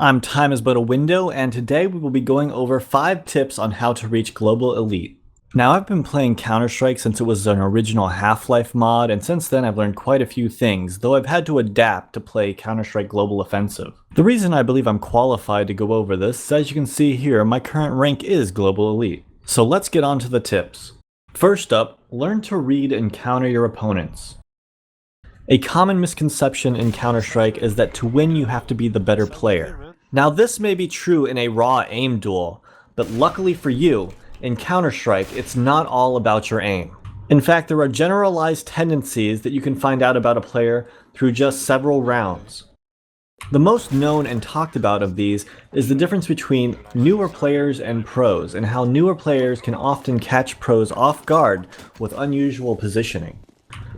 I'm Time is But a Window, and today we will be going over 5 tips on how to reach Global Elite. Now, I've been playing Counter-Strike since it was an original Half-Life mod, and since then I've learned quite a few things, though I've had to adapt to play Counter-Strike Global Offensive. The reason I believe I'm qualified to go over this is, as you can see here, my current rank is Global Elite. So let's get on to the tips. First up, learn to read and counter your opponents. A common misconception in Counter-Strike is that to win you have to be the better player. Now this may be true in a raw aim duel, but luckily for you, in Counter-Strike it's not all about your aim. In fact, there are generalized tendencies that you can find out about a player through just several rounds. The most known and talked about of these is the difference between newer players and pros, and how newer players can often catch pros off guard with unusual positioning.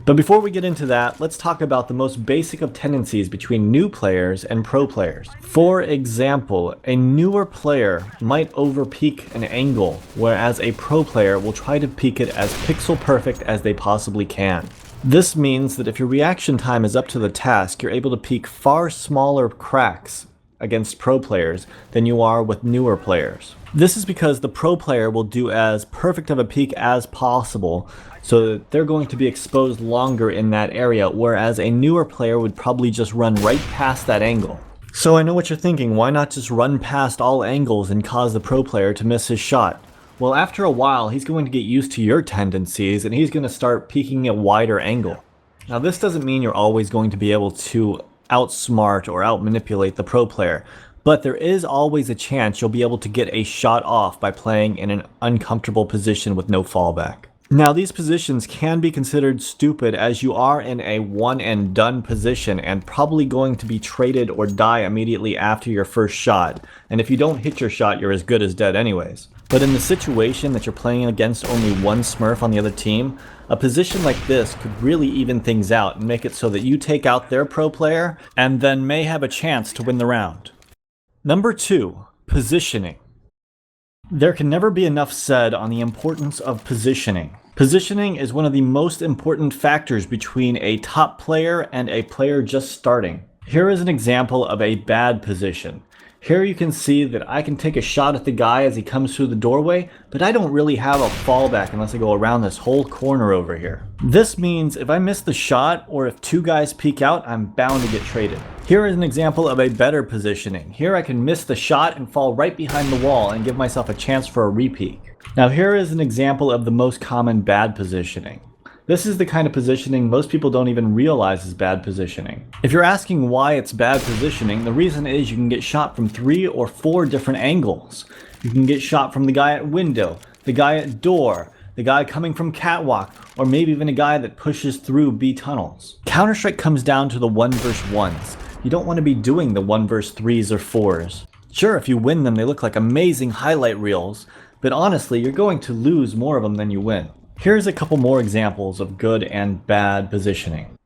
But before we get into that, let's talk about the most basic of tendencies between new players and pro players. For example, a newer player might over-peek an angle, whereas a pro player will try to peek it as pixel perfect as they possibly can. This means that if your reaction time is up to the task, you're able to peek far smaller cracks against pro players than you are with newer players. This is because the pro player will do as perfect of a peek as possible, so that they're going to be exposed longer in that area, whereas a newer player would probably just run right past that angle. So I know what you're thinking, why not just run past all angles and cause the pro player to miss his shot? Well, after a while, he's going to get used to your tendencies and he's going to start peeking at wider angle. Now this doesn't mean you're always going to be able to outsmart or outmanipulate the pro player, but there is always a chance you'll be able to get a shot off by playing in an uncomfortable position with no fallback. Now these positions can be considered stupid as you are in a one and done position and probably going to be traded or die immediately after your first shot, and if you don't hit your shot you're as good as dead anyways. But in the situation that you're playing against only one smurf on the other team, a position like this could really even things out and make it so that you take out their pro player and then may have a chance to win the round. Number 2, positioning. There can never be enough said on the importance of positioning. Positioning is one of the most important factors between a top player and a player just starting. Here is an example of a bad position. Here you can see that I can take a shot at the guy as he comes through the doorway, but I don't really have a fallback unless I go around this whole corner over here. This means if I miss the shot or if 2 guys peek out, I'm bound to get traded. Here is an example of a better positioning. Here I can miss the shot and fall right behind the wall and give myself a chance for a repeek. Now here is an example of the most common bad positioning. This is the kind of positioning most people don't even realize is bad positioning. If you're asking why it's bad positioning, the reason is you can get shot from 3 or 4 different angles. You can get shot from the guy at window, the guy at door, the guy coming from catwalk, or maybe even a guy that pushes through B tunnels. Counter-Strike comes down to the 1 vs 1s. You don't want to be doing the 1 vs 3s or 4s. Sure, if you win them they look like amazing highlight reels, but honestly you're going to lose more of them than you win. Here's a couple more examples of good and bad positioning.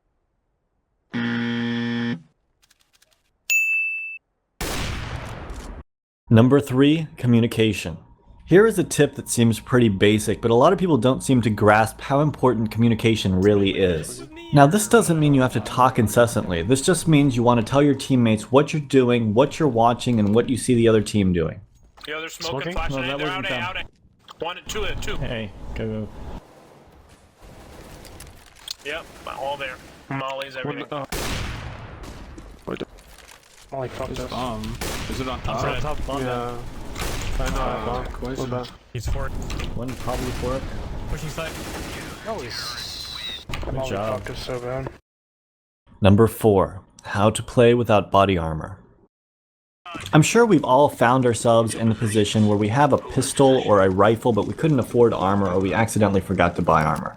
Number 3, communication. Here is a tip that seems pretty basic, but a lot of people don't seem to grasp how important communication really is. Now this doesn't mean you have to talk incessantly, this just means you want to tell your teammates what you're doing, what you're watching, and what you see the other team doing. Yeah, they're smoking, flashing, no, they're out A. 1 and 2 and 2. Hey, go. Yep, all there. Molly's everything. Molly fucked us. Is it on top? Right. Top bomb. Yeah. I know. Coincidence. He's forward. One probably for it. Pushing side. Oh, he's... Good job. Fucked us so bad. Number 4, how to play without body armor. I'm sure we've all found ourselves in the position where we have a pistol or a rifle but we couldn't afford armor or we accidentally forgot to buy armor.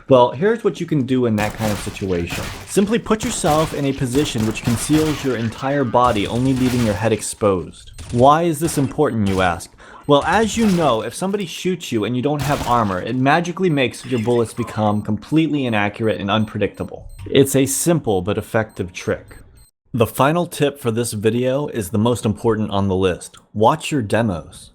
Well, here's what you can do in that kind of situation. Simply put yourself in a position which conceals your entire body, only leaving your head exposed. Why is this important, you ask? Well, as you know, if somebody shoots you and you don't have armor, it magically makes your bullets become completely inaccurate and unpredictable. It's a simple but effective trick. The final tip for this video is the most important on the list. Watch your demos.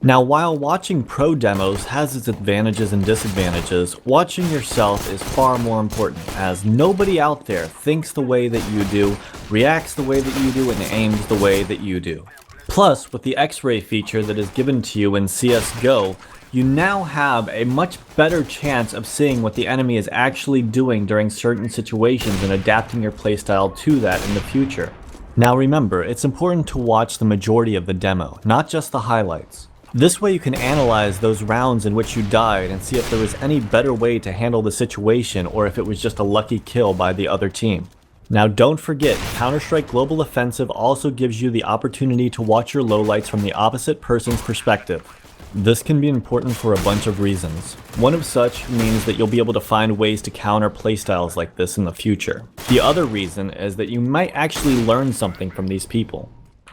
Now, while watching pro demos has its advantages and disadvantages, watching yourself is far more important, as nobody out there thinks the way that you do, reacts the way that you do, and aims the way that you do. Plus, with the X-ray feature that is given to you in CSGO, you now have a much better chance of seeing what the enemy is actually doing during certain situations and adapting your playstyle to that in the future. Now remember, it's important to watch the majority of the demo, not just the highlights. This way you can analyze those rounds in which you died and see if there was any better way to handle the situation or if it was just a lucky kill by the other team. Now don't forget, Counter-Strike Global Offensive also gives you the opportunity to watch your lowlights from the opposite person's perspective. This can be important for a bunch of reasons. One of such means that you'll be able to find ways to counter playstyles like this in the future. The other reason is that you might actually learn something from these people.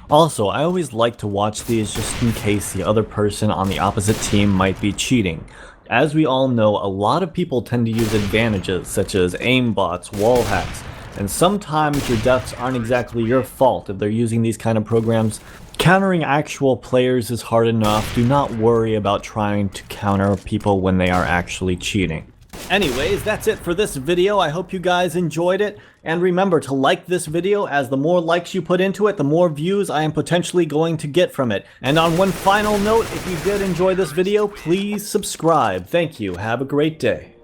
Also, I always like to watch these just in case the other person on the opposite team might be cheating. As we all know, a lot of people tend to use advantages such as aimbots, wall hacks, and sometimes your deaths aren't exactly your fault if they're using these kind of programs. Countering actual players is hard enough, do not worry about trying to counter people when they are actually cheating. Anyways, that's it for this video. I hope you guys enjoyed it. And remember to like this video, as the more likes you put into it, the more views I am potentially going to get from it. And on one final note, if you did enjoy this video, please subscribe. Thank you. Have a great day.